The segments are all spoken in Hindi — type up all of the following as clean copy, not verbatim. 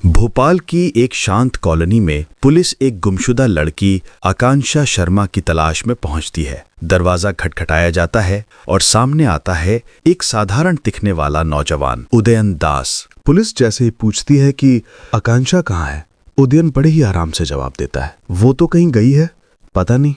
भोपाल की एक शांत कॉलोनी में पुलिस एक गुमशुदा लड़की आकांक्षा शर्मा की तलाश में पहुंचती है। दरवाजा खटखटाया जाता है और सामने आता है एक साधारण दिखने वाला नौजवान उदयन दास। पुलिस जैसे ही पूछती है कि आकांक्षा कहाँ है, उदयन बड़े ही आराम से जवाब देता है, वो तो कहीं गई है, पता नहीं।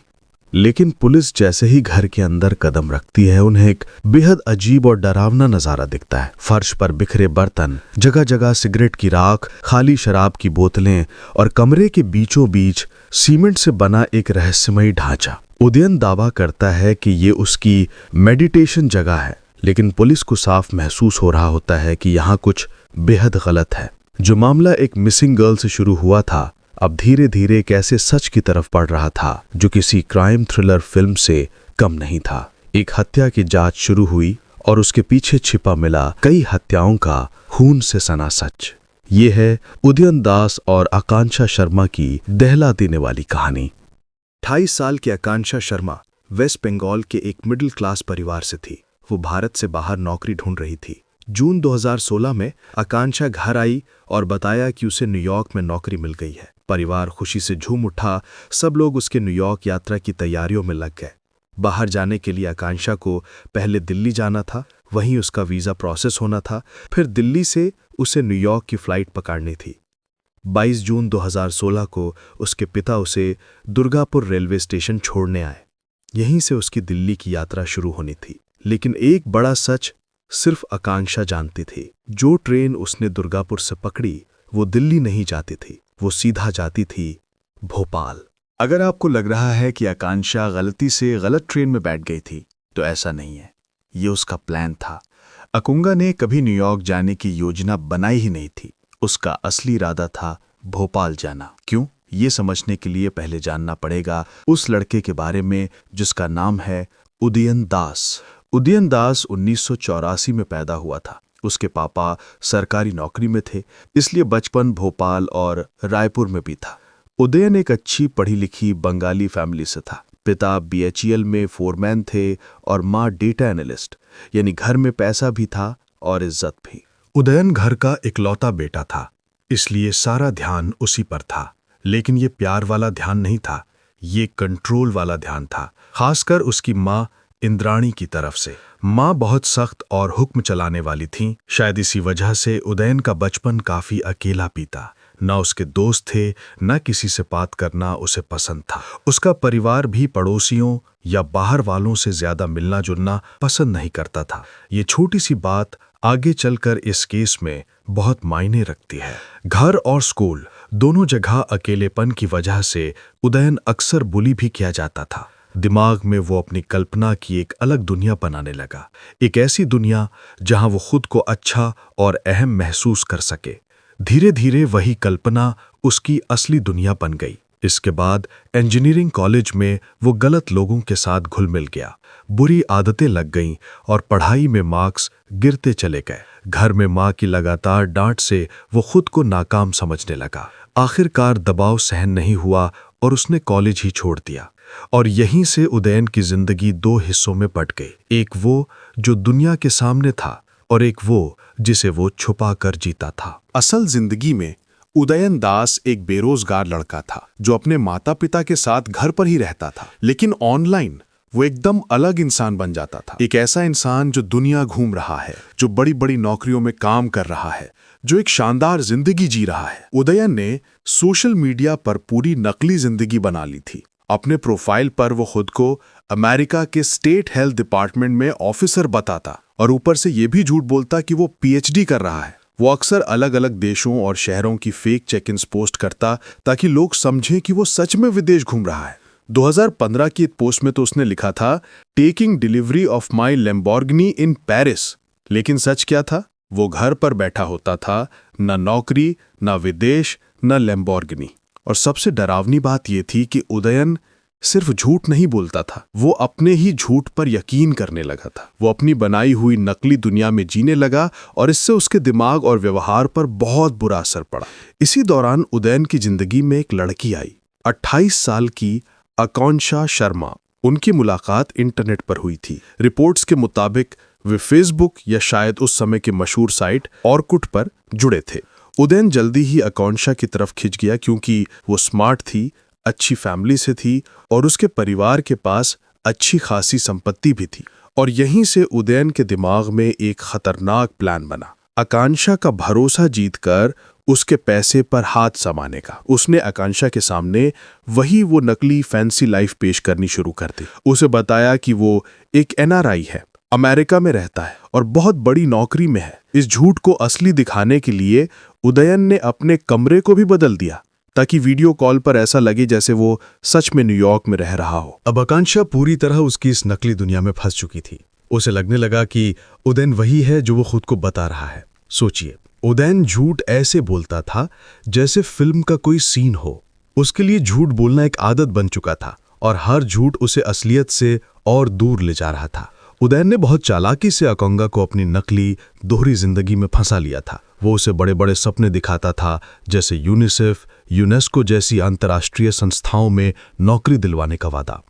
लेकिन पुलिस जैसे ही घर के अंदर कदम रखती है, उन्हें एक बेहद अजीब और डरावना नजारा दिखता है। फर्श पर बिखरे बर्तन, जगह जगह सिगरेट की राख, खाली शराब की बोतलें और कमरे के बीचों बीच सीमेंट से बना एक रहस्यमयी ढांचा। उदयन दावा करता है कि ये उसकी मेडिटेशन जगह है, लेकिन पुलिस को साफ महसूस हो रहा होता है कि यहाँ कुछ बेहद गलत है। जो मामला एक मिसिंग गर्ल से शुरू हुआ था, अब धीरे धीरे कैसे सच की तरफ बढ़ रहा था, जो किसी क्राइम थ्रिलर फिल्म से कम नहीं था। एक हत्या की जांच शुरू हुई और उसके पीछे छिपा मिला कई हत्याओं का खून से सना सच। ये है उदयन दास और आकांक्षा शर्मा की दहला देने वाली कहानी। 28 साल की आकांक्षा शर्मा वेस्ट बंगाल के एक मिडिल क्लास परिवार से थी। वो भारत से बाहर नौकरी ढूंढ रही थी। जून 2016 में आकांक्षा घर आई और बताया कि उसे न्यूयॉर्क में नौकरी मिल गई है। परिवार खुशी से झूम उठा। सब लोग उसके न्यूयॉर्क यात्रा की तैयारियों में लग गए। बाहर जाने के लिए आकांक्षा को पहले दिल्ली जाना था, वहीं उसका वीज़ा प्रोसेस होना था। फिर दिल्ली से उसे न्यूयॉर्क की फ़्लाइट पकड़नी थी। 22 जून 2016 को उसके पिता उसे दुर्गापुर रेलवे स्टेशन छोड़ने आए। यहीं से उसकी दिल्ली की यात्रा शुरू होनी थी। लेकिन एक बड़ा सच सिर्फ आकांक्षा जानती थी। जो ट्रेन उसने दुर्गापुर से पकड़ी, वो दिल्ली नहीं जाती थी, वो सीधा जाती थी भोपाल। अगर आपको लग रहा है कि आकांक्षा गलती से गलत ट्रेन में बैठ गई थी, तो ऐसा नहीं है। ये उसका प्लान था। अकुंगा ने कभी न्यूयॉर्क जाने की योजना बनाई ही नहीं थी। उसका असली इरादा था भोपाल जाना। क्यों? ये समझने के लिए पहले जानना पड़ेगा उस लड़के के बारे में जिसका नाम है उदयन दास। उदयन दास 1984 में पैदा हुआ था। उसके पापा सरकारी नौकरी में थे, इसलिए बचपन भोपाल और रायपुर में भी था। उदयन एक अच्छी पढ़ी लिखी बंगाली फैमिली से था। पिता BHEL में फोरमैन थे और माँ डेटा एनालिस्ट, यानी घर में पैसा भी था और इज्जत भी। उदयन घर का इकलौता बेटा था, इसलिए सारा ध्यान उसी पर था। लेकिन ये प्यार वाला ध्यान नहीं था, ये कंट्रोल वाला ध्यान था, खासकर उसकी माँ इंद्राणी की तरफ से। माँ बहुत सख्त और हुक्म चलाने वाली थीं। शायद इसी वजह से उदयन का बचपन काफी अकेला बीता। न उसके दोस्त थे, न किसी से बात करना उसे पसंद था। उसका परिवार भी पड़ोसियों या बाहर वालों से ज्यादा मिलना जुलना पसंद नहीं करता था। ये छोटी सी बात आगे चलकर इस केस में बहुत मायने रखती है। घर और स्कूल दोनों जगह अकेलेपन की वजह से उदयन अक्सर बुली भी किया जाता था। दिमाग में वो अपनी कल्पना की एक अलग दुनिया बनाने लगा, एक ऐसी दुनिया जहां वो खुद को अच्छा और अहम महसूस कर सके। धीरे धीरे वही कल्पना उसकी असली दुनिया बन गई। इसके बाद इंजीनियरिंग कॉलेज में वो गलत लोगों के साथ घुल मिल गया। बुरी आदतें लग गईं और पढ़ाई में मार्क्स गिरते चले गए। घर में माँ की लगातार डांट से वो खुद को नाकाम समझने लगा। आखिरकार दबाव सहन नहीं हुआ और उसने कॉलेज ही छोड़ दिया। और यहीं से उदयन की जिंदगी दो हिस्सों में बट गई। एक वो जो दुनिया के सामने था और एक वो जिसे वो छुपा कर जीता था। असल जिंदगी में उदयन दास एक बेरोजगार लड़का था जो अपने माता पिता के साथ घर पर ही रहता था। लेकिन ऑनलाइन वो एकदम अलग इंसान बन जाता था। एक ऐसा इंसान जो दुनिया घूम रहा है, जो बड़ी बड़ी नौकरियों में काम कर रहा है, जो एक शानदार जिंदगी जी रहा है। उदयन ने सोशल मीडिया पर पूरी नकली जिंदगी बना ली थी। अपने प्रोफाइल पर वो खुद को अमेरिका के स्टेट हेल्थ डिपार्टमेंट में ऑफिसर बताता और ऊपर से ये भी झूठ बोलता कि वो PhD कर रहा है। वो अक्सर अलग अलग देशों और शहरों की फेक चेक-इन्स पोस्ट करता ताकि लोग समझें कि वो सच में विदेश घूम रहा है। 2015 की एक पोस्ट में तो उसने लिखा था, taking delivery of my Lamborghini in Paris. लेकिन सच क्या था? वो घर पर बैठा होता था, न नौकरी, न विदेश, न लैम्बोर्गिनी। और सबसे डरावनी बात यह थी कि उदयन सिर्फ झूठ नहीं बोलता था, वो अपने ही झूठ पर यकीन करने लगा था। वो अपनी बनाई हुई नकली दुनिया में जीने लगा और इससे उसके दिमाग और व्यवहार पर बहुत बुरा असर पड़ा। इसी दौरान उदयन की जिंदगी में एक लड़की आई, 28 साल की आकांक्षा शर्मा। उनकी मुलाकात इंटरनेट पर हुई थी। रिपोर्ट्स के मुताबिक वे फेसबुक या शायद उस समय की मशहूर साइट ऑर्कुट पर जुड़े थे। उदयन जल्दी ही आकांक्षा की तरफ खिंच गया क्योंकि वो स्मार्ट थी, अच्छी फैमिली से थी और उसके परिवार के पास अच्छी खासी संपत्ति भी थी। और यहीं से उदयन के दिमाग में एक खतरनाक प्लान बना, आकांक्षा का भरोसा जीतकर उसके पैसे पर हाथ समाने का। उसने आकांक्षा के सामने वो नकली फैंसी लाइफ पेश करनी शुरू कर दी। उसे बताया कि वो एक NRI है, अमेरिका में रहता है और बहुत बड़ी नौकरी में है। इस झूठ को असली दिखाने के लिए उदयन ने अपने कमरे को भी बदल दिया ताकि वीडियो कॉल पर ऐसा लगे जैसे वो सच में न्यूयॉर्क में रह रहा हो। अब आकांक्षा पूरी तरह उसकी इस नकली दुनिया में फंस चुकी थी। उसे लगने लगा कि उदयन वही है जो वो खुद को बता रहा है। सोचिए, उदयन झूठ ऐसे बोलता था जैसे फिल्म का कोई सीन हो। उसके लिए झूठ बोलना एक आदत बन चुका था और हर झूठ उसे असलियत से और दूर ले जा रहा था। उदयन ने बहुत चालाकी से आकांक्षा को अपनी नकली दोहरी जिंदगी में फंसा लिया था। वो उसे बड़े बड़े सपने दिखाता था, जैसे यूनिसेफ, यूनेस्को जैसी अंतर्राष्ट्रीय संस्थाओं में नौकरी दिलवाने का वादा।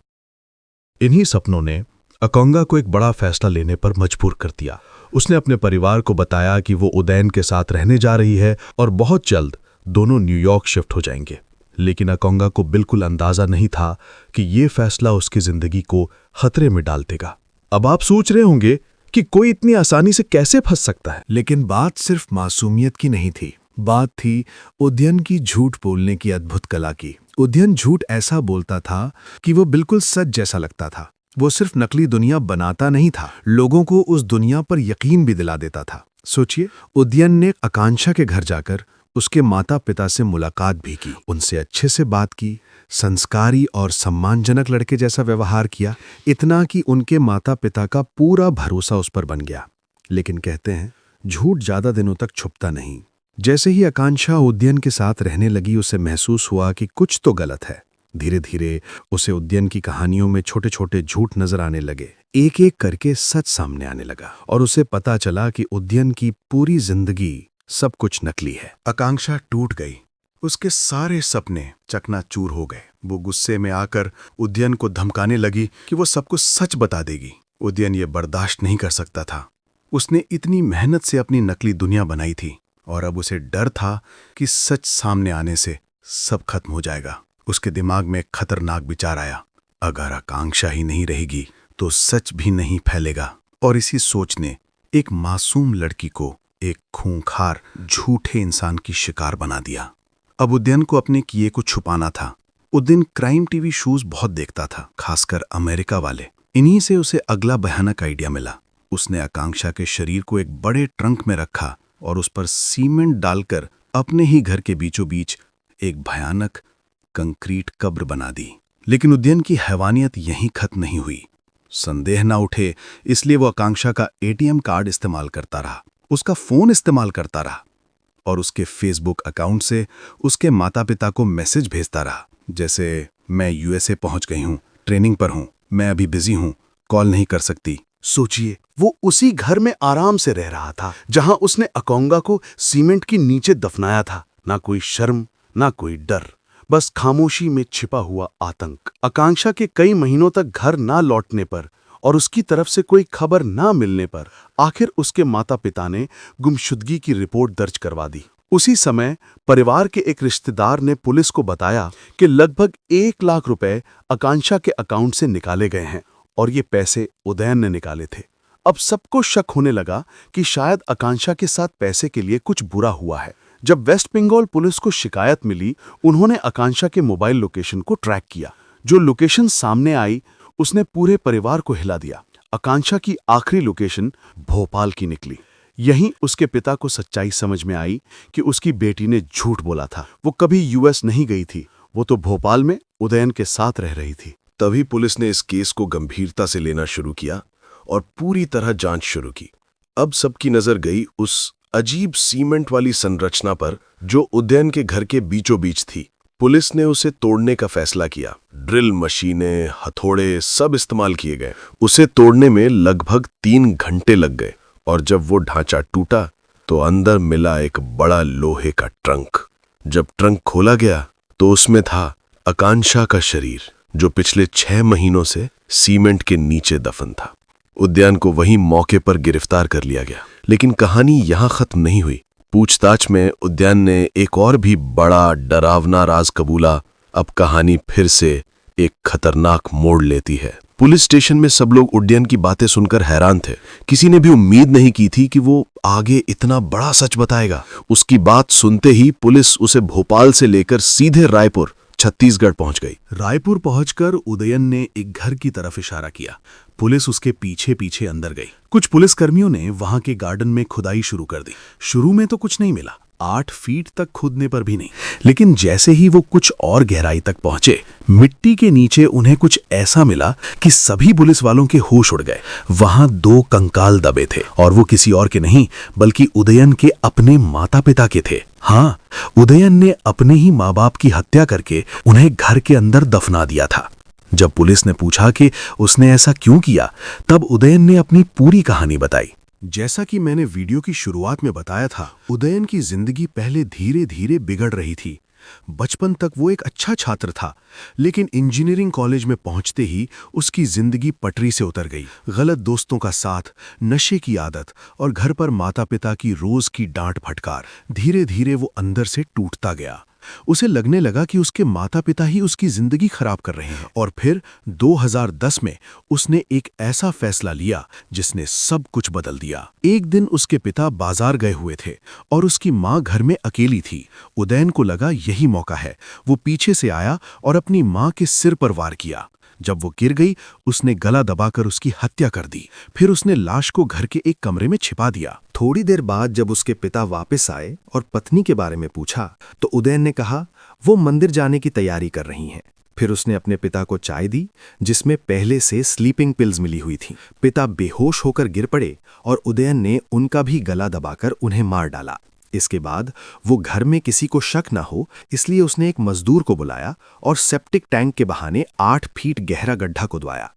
इन्हीं सपनों ने आकांक्षा को एक बड़ा फैसला लेने पर मजबूर कर दिया। उसने अपने परिवार को बताया कि वो उदयन के साथ रहने जा रही है और बहुत जल्द दोनों न्यूयॉर्क शिफ्ट हो जाएंगे। लेकिन आकांक्षा को बिल्कुल अंदाजा नहीं था कि ये फैसला उसकी जिंदगी को खतरे में डाल देगा। अब आप सोच रहे होंगे कि कोई इतनी आसानी से कैसे फंस सकता है। लेकिन बात सिर्फ मासूमियत की नहीं थी, बात थी उदयन की झूठ बोलने की अद्भुत कला की। उदयन झूठ ऐसा बोलता था कि वो बिल्कुल सच जैसा लगता था। वो सिर्फ नकली दुनिया बनाता नहीं था, लोगों को उस दुनिया पर यकीन भी दिला देता था। सोचिए, उदयन ने आकांक्षा के घर जाकर उसके माता पिता से मुलाकात भी की, उनसे अच्छे से बात की, संस्कारी और सम्मानजनक लड़के जैसा व्यवहार किया, इतना कि उनके माता पिता का पूरा भरोसा उस पर बन गया। लेकिन कहते हैं, झूठ ज्यादा दिनों तक छुपता नहीं। जैसे ही आकांक्षा उदयन के साथ रहने लगी, उसे महसूस हुआ कि कुछ तो गलत है। धीरे धीरे उसे उदयन की कहानियों में छोटे छोटे झूठ नजर आने लगे। एक एक करके सच सामने आने लगा और उसे पता चला कि उदयन की पूरी जिंदगी सब कुछ नकली है। आकांक्षा टूट गई, उसके सारे सपने चकनाचूर हो गए। वो गुस्से में आकर उदयन को धमकाने लगी कि वो सब कुछ सच बता देगी। उदयन ये बर्दाश्त नहीं कर सकता था। उसने इतनी मेहनत से अपनी नकली दुनिया बनाई थी और अब उसे डर था कि सच सामने आने से सब खत्म हो जाएगा। उसके दिमाग में एक खतरनाक विचार आया, अगर आकांक्षा ही नहीं रहेगी तो सच भी नहीं फैलेगा। और इसी सोच ने एक मासूम लड़की को एक खूंखार झूठे इंसान की शिकार बना दिया। अब उदयन को अपने किए को छुपाना था। उदयन क्राइम टीवी शोज बहुत देखता था, खासकर अमेरिका वाले। इन्हीं से उसे अगला भयानक आइडिया मिला। उसने आकांक्षा के शरीर को एक बड़े ट्रंक में रखा और उस पर सीमेंट डालकर अपने ही घर के बीचों बीच एक भयानक कंक्रीट कब्र बना दी। लेकिन उदयन की हैवानियत यहीं खत्म नहीं हुई। संदेह ना उठे इसलिए वो आकांक्षा का ATM कार्ड इस्तेमाल करता रहा, उसका फोन इस्तेमाल करता रहा और उसके फेसबुक अकाउंट से उसके माता पिता को मैसेज भेजता रहा, जैसे मैं USA पहुंच गई हूं, ट्रेनिंग पर हूं, मैं अभी बिजी हूं, कॉल नहीं कर सकती। सोचिए, वो उसी घर में आराम से रह रहा था जहां उसने आकांक्षा को सीमेंट के नीचे दफनाया था। ना कोई शर्म, ना कोई डर, बस खामोशी में छिपा हुआ आतंक। आकांक्षा के कई महीनों तक घर ना लौटने पर और उसकी तरफ से कोई खबर ना मिलने पर आखिर उसके माता पिता ने गुमशुदगी की रिपोर्ट दर्ज करवा दी। उसी समय परिवार के एक रिश्तेदार ने पुलिस को बताया कि लगभग 1 लाख रुपए आकांक्षा के अकाउंट से निकाले गए हैं और ये पैसे उदयन ने निकाले थे। अब सबको शक होने लगा कि शायद आकांक्षा के साथ पैसे के लिए कुछ बुरा हुआ है। जब वेस्ट बंगाल पुलिस को शिकायत मिली, उन्होंने आकांक्षा के मोबाइल लोकेशन को ट्रैक किया। जो लोकेशन सामने आई उसने पूरे परिवार को हिला दिया। आकांक्षा की आखिरी लोकेशन भोपाल की निकली। यहीं उसके पिता को सच्चाई समझ में आई कि उसकी बेटी ने झूठ बोला था। वो कभी US नहीं गई थी, वो तो भोपाल में उदयन के साथ रह रही थी। तभी पुलिस ने इस केस को गंभीरता से लेना शुरू किया और पूरी तरह जांच शुरू की। अब सबकी नजर गई उस अजीब सीमेंट वाली संरचना पर जो उदयन के घर के बीचों बीच थी। पुलिस ने उसे तोड़ने का फैसला किया। ड्रिल मशीनें, हथौड़े सब इस्तेमाल किए गए। उसे तोड़ने में लगभग 3 घंटे लग गए और जब वो ढांचा टूटा तो अंदर मिला एक बड़ा लोहे का ट्रंक। जब ट्रंक खोला गया तो उसमें था आकांक्षा का शरीर, जो पिछले 6 महीनों से सीमेंट के नीचे दफन था। उदयन को वहीं मौके पर गिरफ्तार कर लिया गया। लेकिन कहानी यहां खत्म नहीं हुई। पूछताछ में उदयन ने एक और भी बड़ा डरावना राज कबूला। अब कहानी फिर से एक खतरनाक मोड़ लेती है। पुलिस स्टेशन में सब लोग उदयन की बातें सुनकर हैरान थे। किसी ने भी उम्मीद नहीं की थी कि वो आगे इतना बड़ा सच बताएगा। उसकी बात सुनते ही पुलिस उसे भोपाल से लेकर सीधे रायपुर छत्तीसगढ़ पहुंच गई। रायपुर पहुंचकर उदयन ने एक घर की तरफ इशारा किया। पुलिस उसके पीछे पीछे अंदर गई। कुछ पुलिसकर्मियों ने वहां के गार्डन में खुदाई शुरू कर दी। शुरू में तो कुछ नहीं मिला, 8 फीट तक खोदने पर भी नहीं। लेकिन जैसे ही वो कुछ और गहराई तक पहुंचे, मिट्टी के नीचे उन्हें कुछ ऐसा मिला कि सभी पुलिस वालों के होश उड़ गए। वहां 2 कंकाल दबे थे और वो किसी और के नहीं बल्कि उदयन के अपने माता पिता के थे। हाँ, उदयन ने अपने ही माँ बाप की हत्या करके उन्हें घर के अंदर दफना दिया था। जब पुलिस ने पूछा कि उसने ऐसा क्यों किया, तब उदयन ने अपनी पूरी कहानी बताई। जैसा कि मैंने वीडियो की शुरुआत में बताया था, उदयन की जिंदगी पहले धीरे धीरे बिगड़ रही थी। बचपन तक वो एक अच्छा छात्र था, लेकिन इंजीनियरिंग कॉलेज में पहुंचते ही उसकी जिंदगी पटरी से उतर गई। गलत दोस्तों का साथ, नशे की आदत और घर पर माता पिता की रोज की डांट फटकार, धीरे धीरे वो अंदर से टूटता गया। उसे लगने लगा कि उसके माता पिता ही उसकी जिंदगी खराब कर रहे हैं। और फिर 2010 में उसने एक ऐसा फैसला लिया जिसने सब कुछ बदल दिया। एक दिन उसके पिता बाजार गए हुए थे और उसकी माँ घर में अकेली थी। उदयन को लगा यही मौका है। वो पीछे से आया और अपनी माँ के सिर पर वार किया। जब वो गिर गई, उसने गला दबाकर उसकी हत्या कर दी। फिर उसने लाश को घर के एक कमरे में छिपा दिया। थोड़ी देर बाद जब उसके पिता वापस आए और पत्नी के बारे में पूछा, तो उदयन ने कहा वो मंदिर जाने की तैयारी कर रही हैं। फिर उसने अपने पिता को चाय दी जिसमें पहले से स्लीपिंग पिल्स मिली हुई थी। पिता बेहोश होकर गिर पड़े और उदयन ने उनका भी गला दबाकर उन्हें मार डाला। इसके बाद वो घर में किसी को शक ना हो, इसलिए उसने एक मजदूर को बुलाया और सेप्टिक टैंक के बहाने 8 फीट गहरा गड्ढा खुदवाया।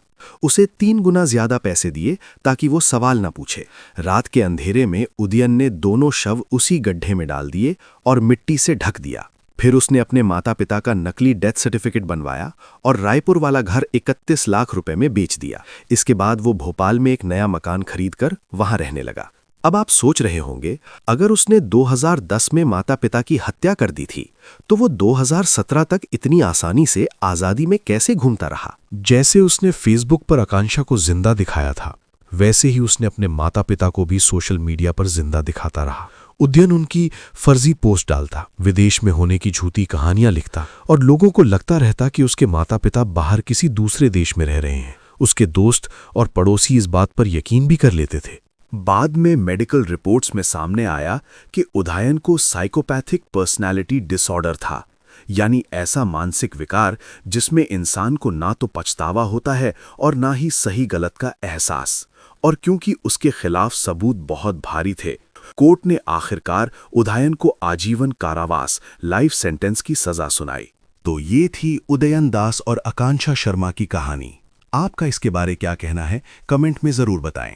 उसे 3 गुना ज्यादा पैसे दिए ताकि वो सवाल ना पूछे। रात के अंधेरे में उदयन ने दोनों शव उसी गड्ढे में डाल दिए और मिट्टी से ढक दिया। फिर उसने अपने माता पिता का नकली डेथ सर्टिफिकेट बनवाया और रायपुर वाला घर 31 लाख रुपए में बेच दिया। इसके बाद वो भोपाल में एक नया मकान खरीदकर वहां रहने लगा। अब आप सोच रहे होंगे, अगर उसने 2010 में माता पिता की हत्या कर दी थी, तो वो 2017 तक इतनी आसानी से आजादी में कैसे घूमता रहा? जैसे उसने फेसबुक पर आकांक्षा को जिंदा दिखाया था, वैसे ही उसने अपने माता पिता को भी सोशल मीडिया पर जिंदा दिखाता रहा। उदयन उनकी फर्जी पोस्ट डालता, विदेश में होने की झूठी कहानियां लिखता और लोगों को लगता रहता कि उसके माता पिता बाहर किसी दूसरे देश में रह रहे हैं। उसके दोस्त और पड़ोसी इस बात पर यकीन भी कर लेते थे। बाद में मेडिकल रिपोर्ट्स में सामने आया कि उदयन को साइकोपैथिक पर्सनालिटी डिसऑर्डर था, यानी ऐसा मानसिक विकार जिसमें इंसान को ना तो पछतावा होता है और ना ही सही गलत का एहसास। और क्योंकि उसके खिलाफ सबूत बहुत भारी थे, कोर्ट ने आखिरकार उदयन को आजीवन कारावास, लाइफ सेंटेंस की सजा सुनाई। तो ये थी उदयन दास और आकांक्षा शर्मा की कहानी। आपका इसके बारे क्या कहना है, कमेंट में जरूर बताएं।